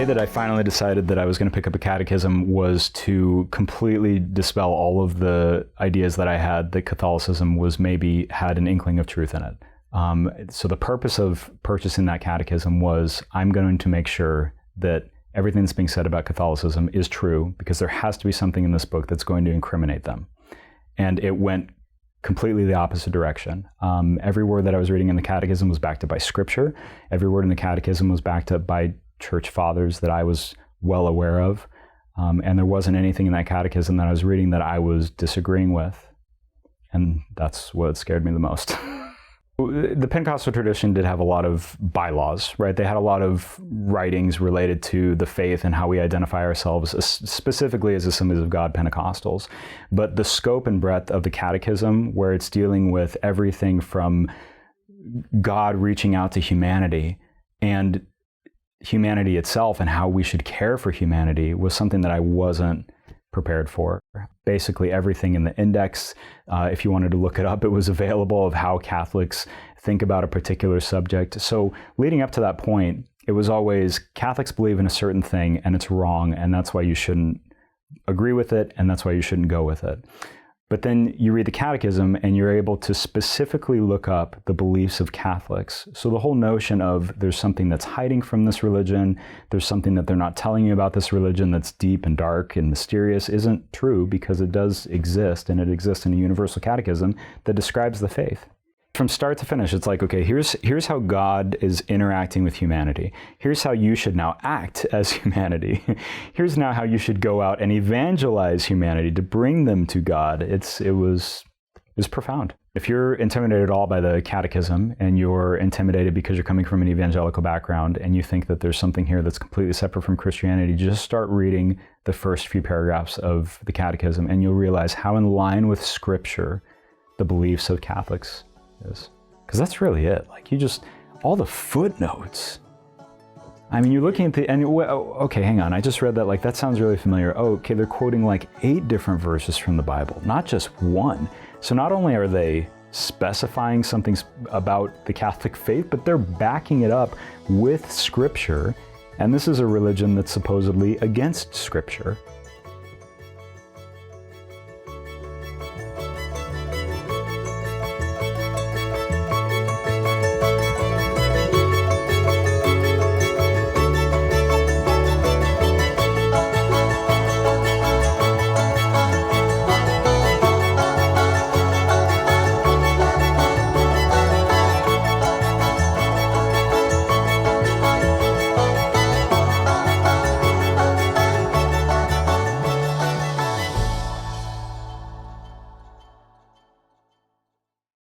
The day that I finally decided that I was going to pick up a catechism was to completely dispel all of the ideas that I had that Catholicism was maybe had an inkling of truth in it. So the purpose of purchasing that catechism was I'm going to make sure that everything that's being said about Catholicism is true, because there has to be something in this book that's going to incriminate them. And it went completely the opposite direction. Every word that I was reading in the catechism was backed up by scripture. Every word in the catechism was backed up by church fathers that I was well aware of. And there wasn't anything in that catechism that I was reading that I was disagreeing with. And that's what scared me the most. The Pentecostal tradition did have a lot of bylaws, right? They had a lot of writings related to the faith and how we identify ourselves, specifically as Assemblies of God Pentecostals. But the scope and breadth of the catechism, where it's dealing with everything from God reaching out to humanity and humanity itself and how we should care for humanity, was something that I wasn't prepared for. Basically everything in the index, if you wanted to look it up, it was available, of how Catholics think about a particular subject. So leading up to that point, it was always Catholics believe in a certain thing and it's wrong, and that's why you shouldn't agree with it, and that's why you shouldn't go with it. But then you read the catechism and you're able to specifically look up the beliefs of Catholics. So the whole notion of there's something that's hiding from this religion, there's something that they're not telling you about this religion that's deep and dark and mysterious, isn't true, because it does exist, and it exists in a universal catechism that describes the faith. From start to finish, it's like, okay, here's how God is interacting with humanity. Here's how you should now act as humanity. Here's now how you should go out and evangelize humanity to bring them to God. It was profound. If you're intimidated at all by the catechism, and you're intimidated because you're coming from an evangelical background and you think that there's something here that's completely separate from Christianity, just start reading the first few paragraphs of the catechism and you'll realize how in line with Scripture the beliefs of Catholics is. Because that's really it. Like, all the footnotes. I mean, you're looking at okay, hang on, I just read that, like, that sounds really familiar. Oh, okay, they're quoting like 8 different verses from the Bible, not just one. So not only are they specifying something about the Catholic faith, but they're backing it up with Scripture. And this is a religion that's supposedly against Scripture.